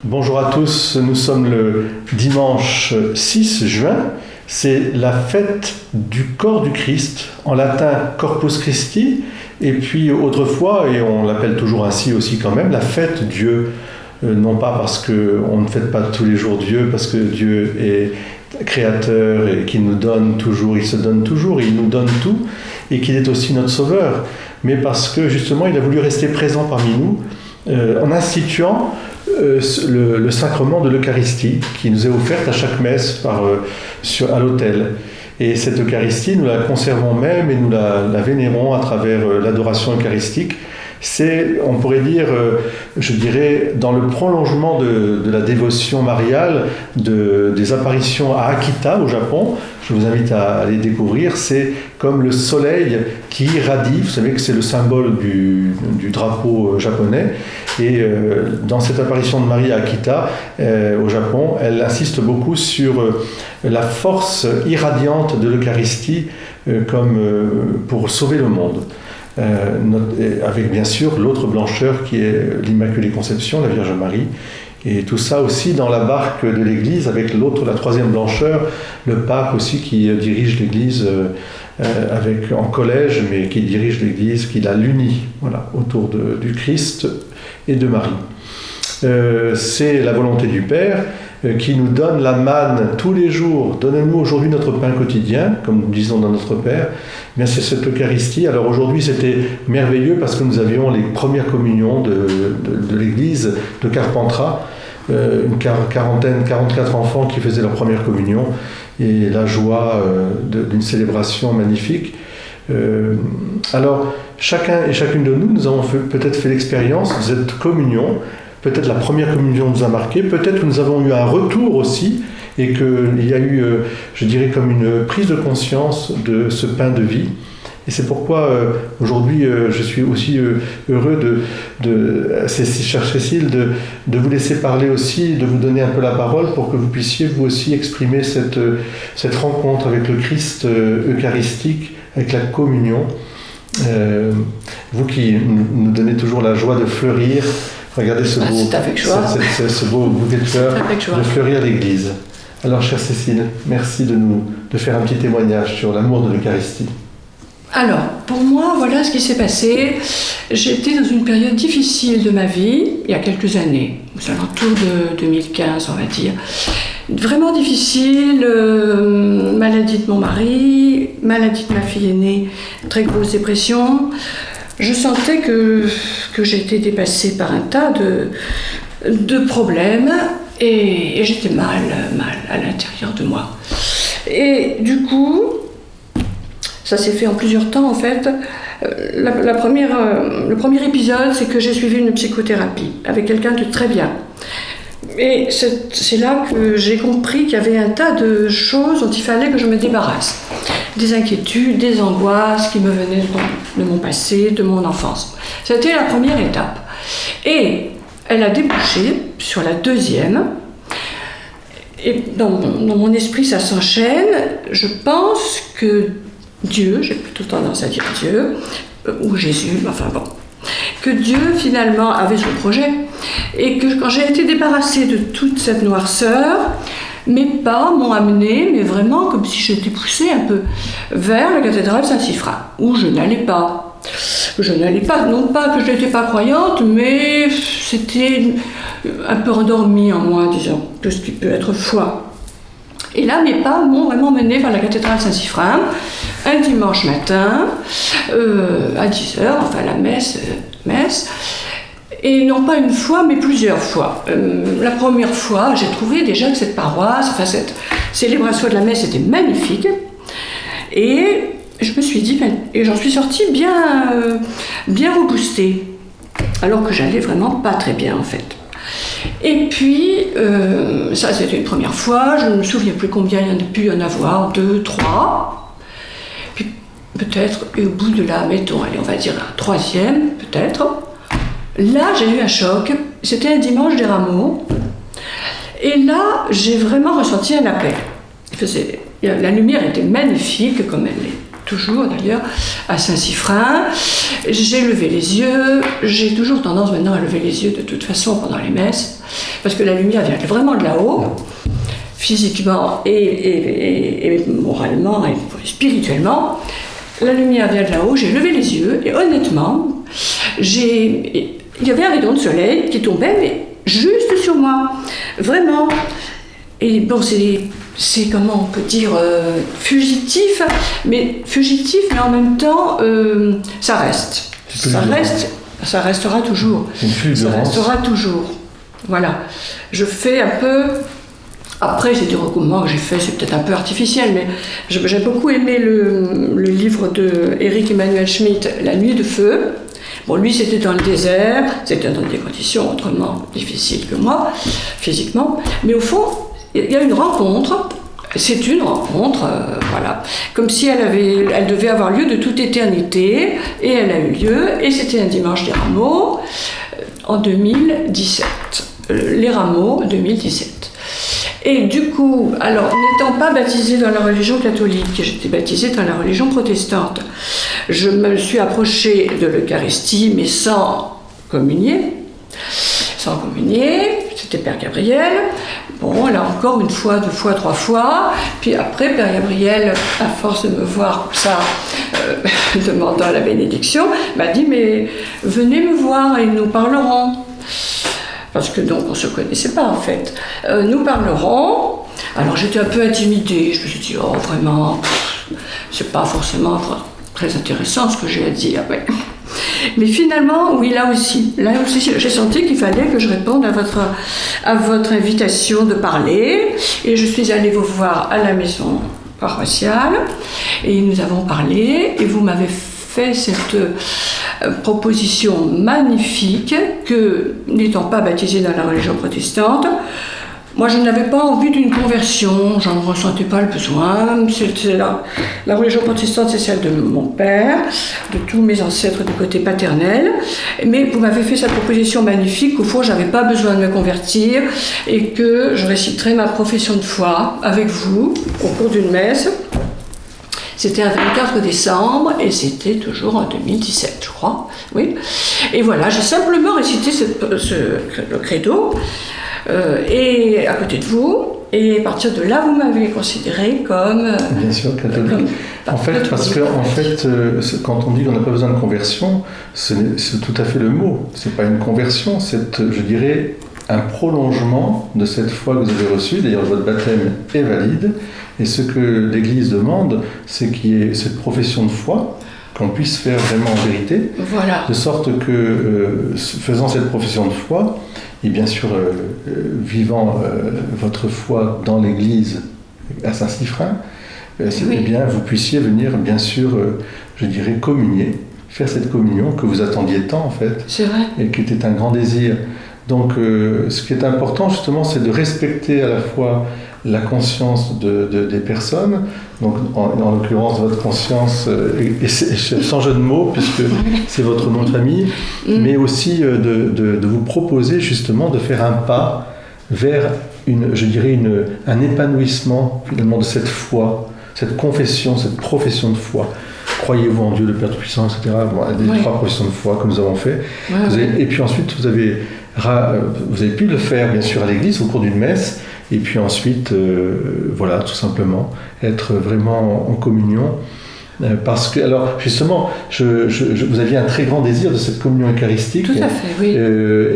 Bonjour à tous, nous sommes le dimanche 6 juin, c'est la fête du corps du Christ, en latin Corpus Christi, et puis autrefois, et on l'appelle toujours ainsi aussi quand même, la fête Dieu, non pas parce qu'on ne fête pas tous les jours Dieu, parce que Dieu est créateur et qu'il nous donne toujours, il se donne toujours, il nous donne tout, et qu'il est aussi notre sauveur, mais parce que justement il a voulu rester présent parmi nous, en instituant le sacrement de l'Eucharistie qui nous est offerte à chaque messe à l'autel. Et cette Eucharistie, nous la conservons même et nous la vénérons à travers l'adoration eucharistique. C'est, on pourrait dire, je dirais, dans le prolongement de la dévotion mariale, des apparitions à Akita, au Japon. Je vous invite à les découvrir. C'est comme le soleil qui irradie. Vous savez que c'est le symbole du drapeau japonais. Et dans cette apparition de Marie à Akita, au Japon, elle insiste beaucoup sur la force irradiante de l'Eucharistie comme pour sauver le monde. Avec bien sûr l'autre blancheur qui est l'Immaculée Conception, la Vierge Marie, et tout ça aussi dans la barque de l'Église avec la troisième blancheur, le pape aussi qui dirige l'Église en collège, mais qui dirige l'Église, qui la l'unit, voilà, autour du Christ et de Marie. C'est la volonté du Père qui nous donne la manne tous les jours. Donnez-nous aujourd'hui notre pain quotidien, comme nous disons dans notre Père. Bien, c'est cette Eucharistie. Alors aujourd'hui, c'était merveilleux parce que nous avions les premières communions de l'église de Carpentras, une 44 enfants qui faisaient leur première communion, et la joie d'une célébration magnifique. Alors, chacun et chacune de nous avons peut-être fait l'expérience de cette communion. Peut-être la première communion nous a marqué, peut-être que nous avons eu un retour aussi, et qu'il y a eu, je dirais, comme une prise de conscience de ce pain de vie. Et c'est pourquoi aujourd'hui je suis aussi heureux chère Cécile, de vous laisser parler aussi, de vous donner un peu la parole pour que vous puissiez vous aussi exprimer cette rencontre avec le Christ eucharistique, avec la communion. Vous qui nous donnez toujours la joie de fleurir. Regardez ce beau bouquet de fleurs de fleurir l'église. Alors, chère Cécile, merci de faire un petit témoignage sur l'amour de l'Eucharistie. Alors, pour moi, voilà ce qui s'est passé. J'étais dans une période difficile de ma vie, il y a quelques années, aux alentours de 2015, on va dire. Vraiment difficile, maladie de mon mari, maladie de ma fille aînée, très grosse dépression. Je sentais que j'étais dépassée par un tas de problèmes et j'étais mal à l'intérieur de moi. Et du coup, ça s'est fait en plusieurs temps en fait. Le premier épisode, c'est que j'ai suivi une psychothérapie avec quelqu'un de très bien. Et c'est là que j'ai compris qu'il y avait un tas de choses dont il fallait que je me débarrasse. Des inquiétudes, des angoisses qui me venaient de mon passé, de mon enfance. C'était la première étape. Et elle a débouché sur la deuxième. Et dans mon esprit, ça s'enchaîne. Je pense que Dieu, j'ai plutôt tendance à dire Dieu, ou Jésus, enfin bon, que Dieu finalement avait son projet. Et que quand j'ai été débarrassée de toute cette noirceur, mes pas m'ont amenée, mais vraiment comme si j'étais poussée un peu vers la cathédrale Saint-Siffrin, où je n'allais pas. Non pas que je n'étais pas croyante, mais c'était un peu endormi en moi, disons, tout ce qui peut être foi. Et là, mes pas m'ont vraiment menée vers la cathédrale Saint-Siffrin, un dimanche matin, à 10h, enfin la messe. Et non pas une fois, mais plusieurs fois. La première fois, j'ai trouvé déjà que cette paroisse, enfin cette célébration de la messe était magnifique. Et je me suis dit, et j'en suis sortie bien reboostée. Alors que j'allais vraiment pas très bien en fait. Et puis, ça c'était une première fois, je ne me souviens plus combien il y en a pu y en avoir, 2, 3. Puis peut-être, et au bout de là, mettons, allez, on va dire un troisième, peut-être. Là, j'ai eu un choc. C'était un dimanche des Rameaux. Et là, j'ai vraiment ressenti un appel. La lumière était magnifique, comme elle est toujours d'ailleurs, à Saint-Siffrin. J'ai levé les yeux, j'ai toujours tendance maintenant à lever les yeux de toute façon pendant les messes, parce que la lumière vient vraiment de là-haut, physiquement et moralement et spirituellement. La lumière vient de là-haut, j'ai levé les yeux et honnêtement, il y avait un rayon de soleil qui tombait, mais juste sur moi, vraiment. Et bon, c'est comment on peut dire, fugitif, mais en même temps, ça reste. Ça restera toujours. Ça restera toujours. Voilà. Je fais un peu. Après, c'est des recoupements que j'ai fait, c'est peut-être un peu artificiel, mais j'ai beaucoup aimé le livre de Éric Emmanuel Schmitt, La nuit de feu. Bon, lui, c'était dans le désert, c'était dans des conditions autrement difficiles que moi, physiquement. Mais au fond, il y a une rencontre. C'est une rencontre, voilà, comme si elle devait avoir lieu de toute éternité, et elle a eu lieu, et c'était un dimanche des Rameaux, en 2017. Les Rameaux 2017. Et du coup, alors, n'étant pas baptisée dans la religion catholique, j'étais baptisée dans la religion protestante, je me suis approchée de l'Eucharistie, mais sans communier. C'était Père Gabriel. Bon, là encore, une fois, 2 fois, 3 fois. Puis après, Père Gabriel, à force de me voir comme ça, demandant la bénédiction, m'a dit, mais venez me voir et nous parlerons. Parce que donc, on ne se connaissait pas, en fait. Nous parlerons. Alors, j'étais un peu intimidée. Je me suis dit, oh, vraiment, c'est pas forcément très intéressant ce que j'ai à dire. Ouais. Mais finalement, oui, là aussi, j'ai senti qu'il fallait que je réponde à votre invitation de parler. Et je suis allée vous voir à la maison paroissiale. Et nous avons parlé. Et vous m'avez fait cette proposition magnifique que, n'étant pas baptisée dans la religion protestante, moi, je n'avais pas envie d'une conversion, j'en ressentais pas le besoin. La religion protestante, c'est celle de mon père, de tous mes ancêtres du côté paternel. Mais vous m'avez fait cette proposition magnifique qu'au fond, j'avais pas besoin de me convertir et que je réciterais ma profession de foi avec vous au cours d'une messe. C'était un 24 décembre et c'était toujours en 2017, je crois. Oui. Et voilà, j'ai simplement récité le credo. Et à côté de vous, et à partir de là, vous m'avez considéré comme... Bien sûr, catholique. Parce que quand on dit qu'on n'a pas besoin de conversion, c'est tout à fait le mot. C'est pas une conversion, c'est, je dirais, un prolongement de cette foi que vous avez reçue. D'ailleurs, votre baptême est valide. Et ce que l'Église demande, c'est qu'il y ait cette profession de foi, qu'on puisse faire vraiment en vérité. Voilà. De sorte que, faisant cette profession de foi, et bien sûr, vivant votre foi dans l'Église à Saint-Siffrin, oui. Eh bien, vous puissiez venir, bien sûr, je dirais, communier, faire cette communion que vous attendiez tant, en fait. C'est vrai. Et qui était un grand désir. Donc, ce qui est important, justement, c'est de respecter à la fois la conscience des personnes, donc en l'occurrence votre conscience, et sans jeu de mots, puisque c'est votre nom de famille, mais aussi de vous proposer justement de faire un pas vers un épanouissement finalement de cette foi, cette confession, cette profession de foi. Croyez-vous en Dieu, le Père Tout-Puissant, etc. Bon, des 3 professions de foi que nous avons fait. Et puis ensuite, vous avez pu le faire, bien sûr, à l'église, au cours d'une messe. Et puis ensuite, voilà, tout simplement, être vraiment en communion. Parce que, alors, justement, vous aviez un très grand désir de cette communion eucharistique. Tout à fait, oui.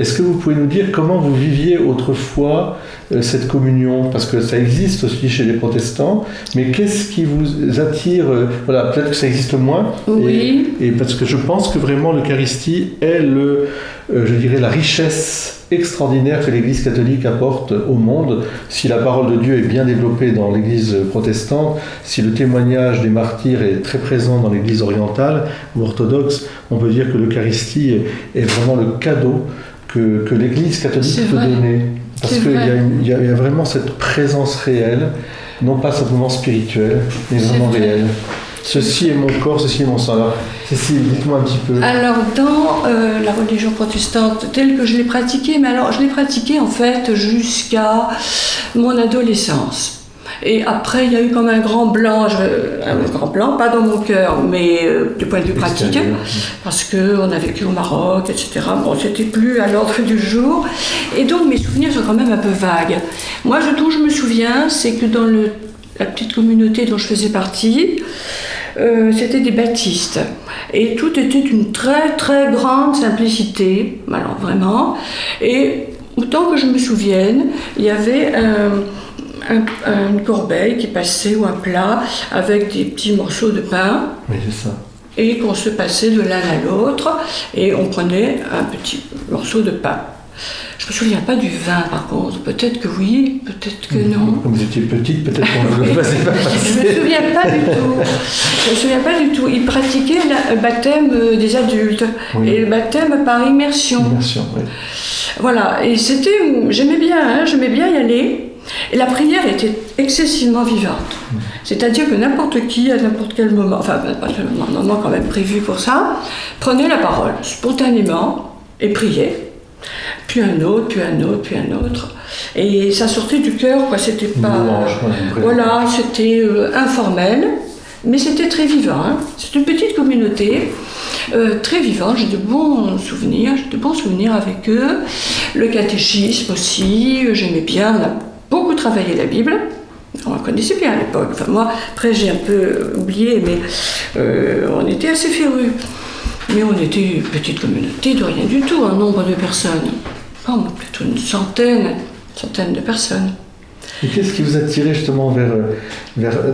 Est-ce que vous pouvez nous dire comment vous viviez autrefois cette communion? Parce que ça existe aussi chez les protestants, mais qu'est-ce qui vous attire? Voilà, peut-être que ça existe moins. Oui. Et parce que je pense que vraiment l'Eucharistie est je dirais, la richesse extraordinaire que l'Église catholique apporte au monde. Si la parole de Dieu est bien développée dans l'Église protestante, si le témoignage des martyrs est très présent dans l'Église orientale ou orthodoxe, on peut dire que l'Eucharistie est vraiment le cadeau que l'Église catholique peut donner. Parce qu'il y a vraiment cette présence réelle, non pas simplement spirituelle, mais vraiment réelle. Ceci est mon corps, ceci est mon sang. Alors, Cécile, dites-moi un petit peu. Alors, dans la religion protestante telle que je l'ai pratiquée, mais alors je l'ai pratiquée en fait jusqu'à mon adolescence. Et après, il y a eu comme un grand blanc, pas dans mon cœur, mais du point de vue pratique, parce qu'on a vécu au Maroc, etc. Bon, c'était plus à l'ordre du jour. Et donc, mes souvenirs sont quand même un peu vagues. Moi, dont je me souviens, c'est que dans la petite communauté dont je faisais partie, c'était des baptistes. Et tout était d'une très, très grande simplicité, alors vraiment. Et autant que je me souvienne, il y avait une corbeille qui passait ou un plat avec des petits morceaux de pain. Oui, c'est ça. Et qu'on se passait de l'un à l'autre et on prenait un petit morceau de pain. Je ne me souviens pas du vin par contre, peut-être que oui, peut-être que non. Comme vous étiez petite, peut-être qu'on ne le faisait pas passer. Je ne me souviens pas du tout. Je me souviens pas du tout. Ils pratiquaient le baptême des adultes et le baptême par immersion. Immersion, oui. Voilà, et j'aimais bien y aller. Et la prière était excessivement vivante. C'est-à-dire que n'importe qui, à n'importe quel moment, enfin, un moment quand même prévu pour ça, prenait la parole spontanément et priait. Puis un autre, puis un autre, puis un autre. Et ça sortait du cœur, quoi. C'était pas. Voilà, c'était informel, mais c'était très vivant. Hein. C'est une petite communauté. Très vivant, j'ai de bons souvenirs avec eux. Le catéchisme aussi, j'aimais bien, on a beaucoup travaillé la Bible, on la connaissait bien à l'époque. Enfin, moi, après j'ai un peu oublié, mais on était assez férus. Mais on était une petite communauté de rien du tout, un nombre de personnes. Oh, plutôt une centaine de personnes. Et qu'est-ce qui vous a tiré justement vers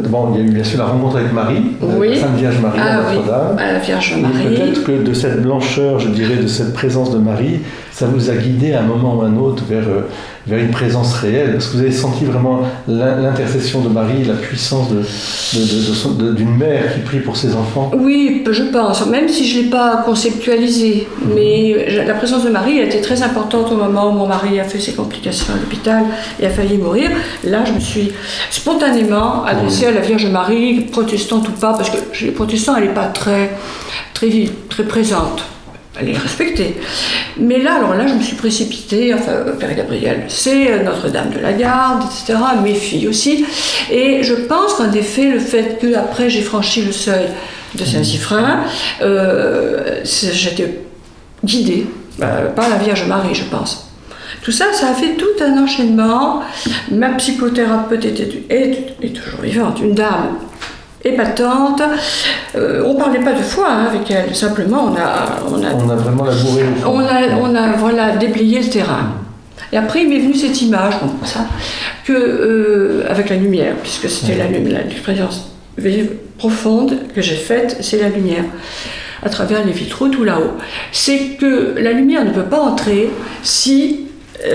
bon, il y a eu bien sûr la rencontre avec Marie, oui. La Sainte Vierge Marie à Notre-Dame. Oui, la Vierge Marie. Et peut-être que de cette blancheur, je dirais, de cette présence de Marie, ça vous a guidé à un moment ou à un autre vers une présence réelle. Est-ce que vous avez senti vraiment l'intercession de Marie, la puissance d'une mère qui prie pour ses enfants? Oui, je pense, même si je ne l'ai pas conceptualisé. Mais la présence de Marie a été très importante au moment où mon mari a fait ses complications à l'hôpital et a failli mourir. Là, je me suis spontanément adressée à la Vierge Marie, protestante ou pas, parce que chez les protestants, elle n'est pas très présente. Elle est respectée. Mais là, je me suis précipitée, enfin, Père Gabriel, c'est Notre-Dame de la Garde, etc., mes filles aussi. Et je pense qu'en effet, le fait qu'après j'ai franchi le seuil de Saint-Siffrin, j'étais guidée par la Vierge Marie, je pense. Tout ça, ça a fait tout un enchaînement. Ma psychothérapeute est toujours vivante, une dame épatante. On ne parlait pas de foi avec elle, simplement on a vraiment labouré. On a déblayé le terrain. Et après, il m'est venu cette image, avec la lumière, puisque c'était l'expérience profonde que j'ai faite, c'est la lumière, à travers les vitraux tout là-haut. C'est que la lumière ne peut pas entrer si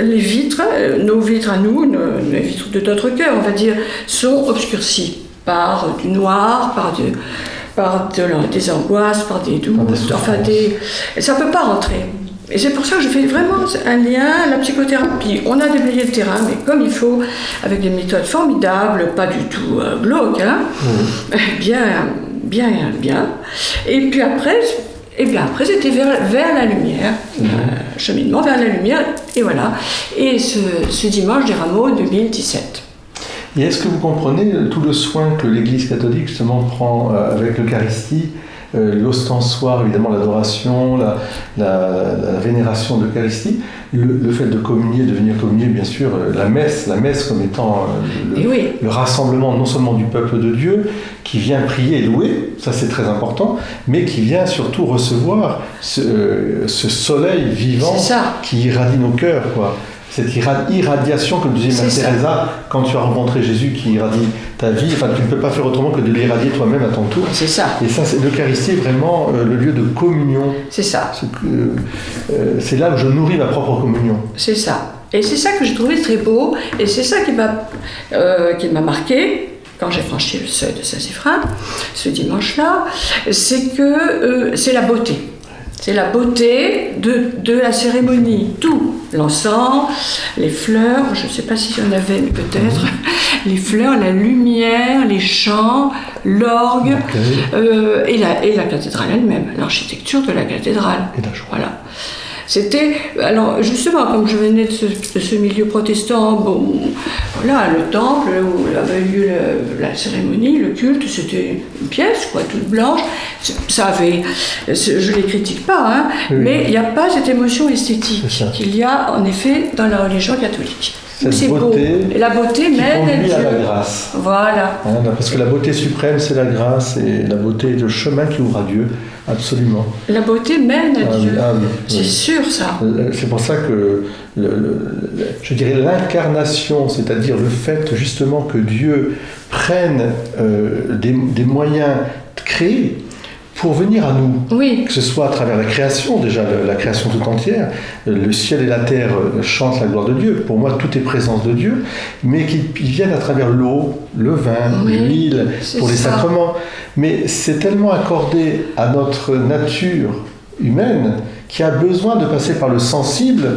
les vitres, nos vitres à nous, les vitres de notre cœur, on va dire, sont obscurcies par du noir, par des angoisses, par des doutes, ça ne peut pas rentrer. Et c'est pour ça que je fais vraiment un lien, la psychothérapie. On a déblayé le terrain, mais comme il faut, avec des méthodes formidables, pas du tout glauques, hein, bien. Et puis après, c'était vers la lumière, cheminement vers la lumière, et voilà. Et ce dimanche des Rameaux 2017. Et est-ce que vous comprenez tout le soin que l'Église catholique justement prend avec l'Eucharistie, l'ostensoir, évidemment l'adoration, la vénération de l'Eucharistie, le fait de communier, de venir communier, bien sûr, la messe comme étant le rassemblement non seulement du peuple de Dieu, qui vient prier et louer, ça c'est très important, mais qui vient surtout recevoir ce soleil vivant qui irradie nos cœurs, quoi. Cette irradiation, comme disait Mère Teresa, quand tu as rencontré Jésus qui irradie ta vie, enfin tu ne peux pas faire autrement que de l'irradier toi-même à ton tour. C'est ça. Et ça, l'Eucharistie est vraiment le lieu de communion. C'est ça. C'est là où je nourris ma propre communion. C'est ça. Et c'est ça que j'ai trouvé très beau, et c'est ça qui m'a marqué quand j'ai franchi le seuil de Saint-Siffrin, ce dimanche-là, c'est que c'est la beauté. C'est la beauté de la cérémonie, tout. L'encens, les fleurs, je ne sais pas s'il y en avait, mais peut-être, les fleurs, la lumière, les chants, l'orgue, et la cathédrale elle-même, l'architecture de la cathédrale. Et la joie. Voilà. C'était, alors justement, comme je venais de ce milieu protestant, bon, voilà, le temple où avait eu la cérémonie, le culte, c'était une pièce, quoi, toute blanche. Ça avait, je ne les critique pas, hein, oui. Mais il n'y a pas cette émotion esthétique qu'il y a en effet dans la religion catholique. Cette beauté beau. Et la beauté mène à Dieu. À la grâce. Voilà. Parce que la beauté suprême, c'est la grâce, et la beauté est le chemin qui ouvre à Dieu, absolument. La beauté mène à Dieu. Oui. C'est sûr, ça. C'est pour ça que, je dirais, l'incarnation, c'est-à-dire le fait justement que Dieu prenne des moyens créés pour venir à nous, oui. Que ce soit à travers la création, déjà la création tout entière, le ciel et la terre chantent la gloire de Dieu, pour moi tout est présence de Dieu, mais qu'ils viennent à travers l'eau, le vin, l'huile, pour les sacrements. Mais c'est tellement accordé à notre nature humaine qui a besoin de passer par le sensible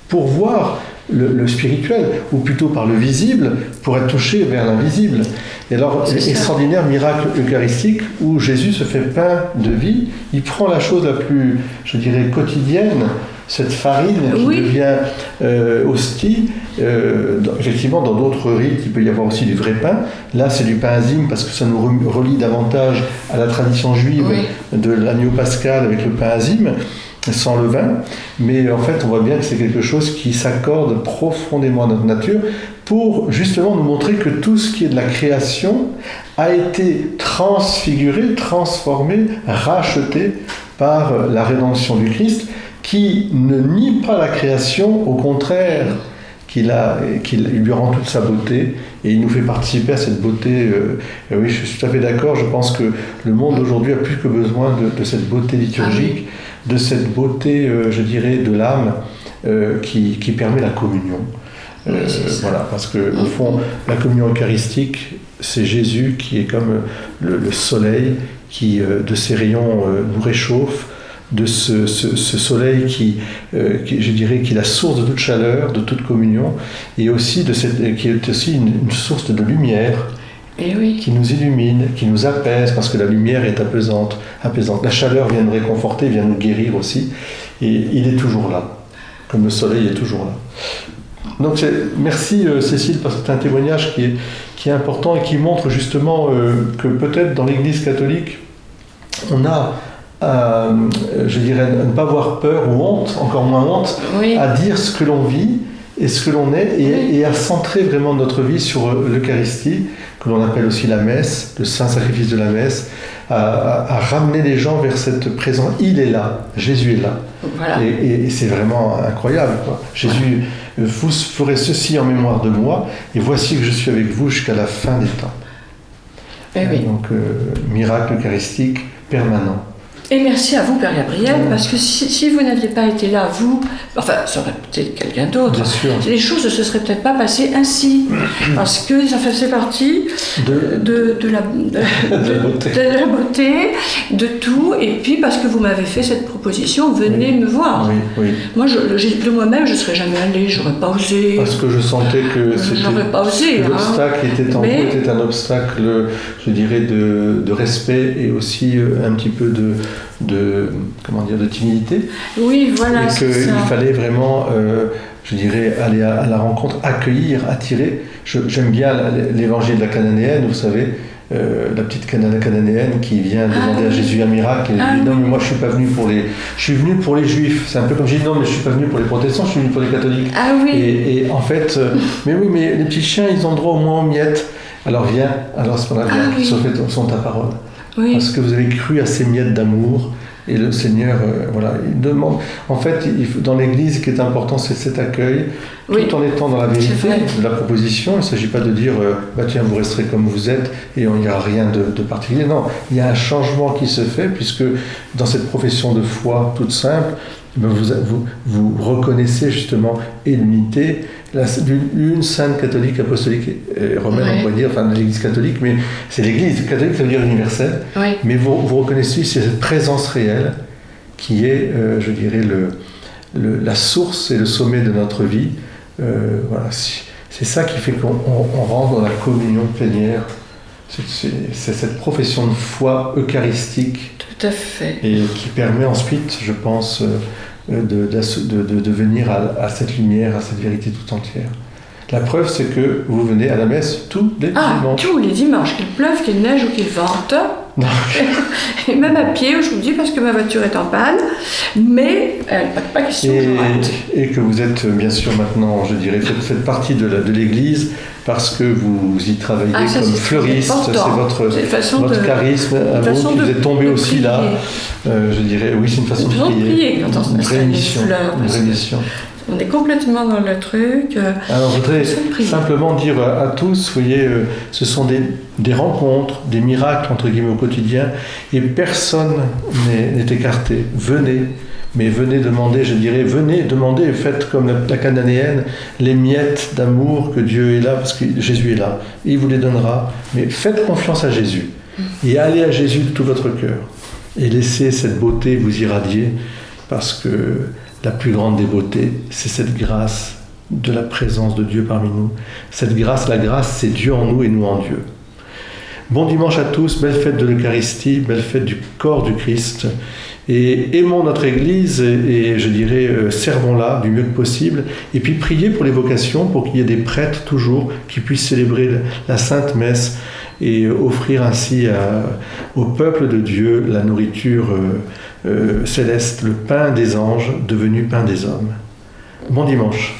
pour voir le spirituel, ou plutôt par le visible, pour être touché vers l'invisible. Et alors, extraordinaire miracle eucharistique où Jésus se fait pain de vie, il prend la chose la plus, je dirais, quotidienne, cette farine qui devient hostie. Effectivement, dans d'autres rites, il peut y avoir aussi du vrai pain. Là, c'est du pain azyme parce que ça nous relie davantage à la tradition juive de l'agneau pascal avec le pain azyme, sans levain, mais en fait on voit bien que c'est quelque chose qui s'accorde profondément à notre nature pour justement nous montrer que tout ce qui est de la création a été transfiguré, transformé, racheté par la rédemption du Christ, qui ne nie pas la création, au contraire, qu'il lui rend toute sa beauté et il nous fait participer à cette beauté. Oui, je suis tout à fait d'accord, je pense que le monde aujourd'hui a plus que besoin de cette beauté liturgique, de cette beauté, je dirais, de l'âme qui permet la communion. Voilà, parce que au fond, la communion eucharistique, c'est Jésus qui est comme le soleil qui, de ses rayons, nous réchauffe, de ce soleil qui, je dirais, qui est la source de toute chaleur, de toute communion, et aussi qui est aussi une source de lumière. Qui nous illumine, qui nous apaise, parce que la lumière est apaisante. La chaleur vient nous réconforter, vient nous guérir aussi, et il est toujours là, comme le soleil est toujours là. Donc merci Cécile, parce que c'est un témoignage qui est important et qui montre justement que peut-être dans l'Église catholique, on a, je dirais, ne pas avoir peur ou honte, encore moins honte, à dire ce que l'on vit et ce que l'on est, et à centrer vraiment notre vie sur l'Eucharistie, que l'on appelle aussi la messe, le saint sacrifice de la messe, à ramener les gens vers cette présence. Il est là, Jésus est là. Voilà. Et c'est vraiment incroyable, quoi. Jésus, vous ferez ceci en mémoire de moi, et voici que je suis avec vous jusqu'à la fin des temps. Donc, miracle eucharistique permanent. Et merci à vous, Père Gabriel, parce que si vous n'aviez pas été là, vous, enfin, ça aurait peut-être quelqu'un d'autre, les choses ne se seraient peut-être pas passées ainsi, parce que ça faisait partie de la beauté, de tout, et puis parce que vous m'avez fait cette proposition, venez me voir. Moi, de moi-même, je ne serais jamais allée, je n'aurais pas osé. Parce que je sentais que l'obstacle qui était en vous était un obstacle, je dirais, de respect et aussi un petit peu de timidité. Oui, voilà. Et qu'il fallait vraiment, je dirais, aller à la rencontre, accueillir, attirer. J'aime bien l'évangile de la Cananéenne, vous savez, la petite Cananéenne qui vient demander à Jésus un miracle, et il dit non, mais moi je suis venu pour les Juifs. C'est un peu comme j'ai dit non, mais je suis pas venu pour les protestants, je suis venu pour les catholiques. Et en fait, mais les petits chiens, ils ont droit au moins aux miettes. Alors viens, alors c'est pas grave, sont ta parole. Parce que vous avez cru à ces miettes d'amour, et le Seigneur, il demande. En fait, dans l'Église, ce qui est important, c'est cet accueil, tout en étant dans la vérité de la proposition. Il ne s'agit pas de dire, tiens, vous resterez comme vous êtes, et il n'y a rien de particulier. Non, il y a un changement qui se fait, puisque dans cette profession de foi toute simple, vous reconnaissez justement l'unité, une sainte catholique, apostolique et romaine, on pourrait dire, enfin l'Église catholique, mais c'est l'Église catholique, ça veut dire universelle, mais vous reconnaissez cette présence réelle qui est, je dirais, la source et le sommet de notre vie. C'est ça qui fait qu'on rentre dans la communion plénière. C'est cette profession de foi eucharistique. Tout à fait. Et qui permet ensuite, je pense, de venir à cette lumière, à cette vérité tout entière. La preuve, c'est que vous venez à la messe tous les dimanches. Tous les dimanches, qu'il pleuve, qu'il neige ou qu'il vente. Donc, Et même à pied aujourd'hui, parce que ma voiture est en panne. Mais pas question que je rate. et que vous êtes bien sûr maintenant, je dirais, faites partie de l'église parce que vous y travaillez comme fleuriste. C'est votre charisme à vous qui vous êtes tombé aussi là. Je dirais, oui, c'est une façon de prier. Quand on une vraie mission. Une vraie mission. On est complètement dans le truc. Alors, je voudrais simplement dire à tous, vous voyez, ce sont des rencontres, des miracles, entre guillemets, au quotidien, et personne n'est écarté. Venez, mais venez demander, je dirais, venez demander, faites comme la Cananéenne, les miettes d'amour que Dieu est là, parce que Jésus est là, et il vous les donnera. Mais faites confiance à Jésus, et allez à Jésus de tout votre cœur, et laissez cette beauté vous irradier, parce que la plus grande des beautés, c'est cette grâce de la présence de Dieu parmi nous. Cette grâce, la grâce, c'est Dieu en nous et nous en Dieu. Bon dimanche à tous, belle fête de l'Eucharistie, belle fête du corps du Christ. Et aimons notre Église et je dirais, servons-la du mieux que possible. Et puis priez pour les vocations, pour qu'il y ait des prêtres toujours qui puissent célébrer la Sainte Messe et offrir ainsi au peuple de Dieu la nourriture céleste, le pain des anges devenu pain des hommes. Bon dimanche.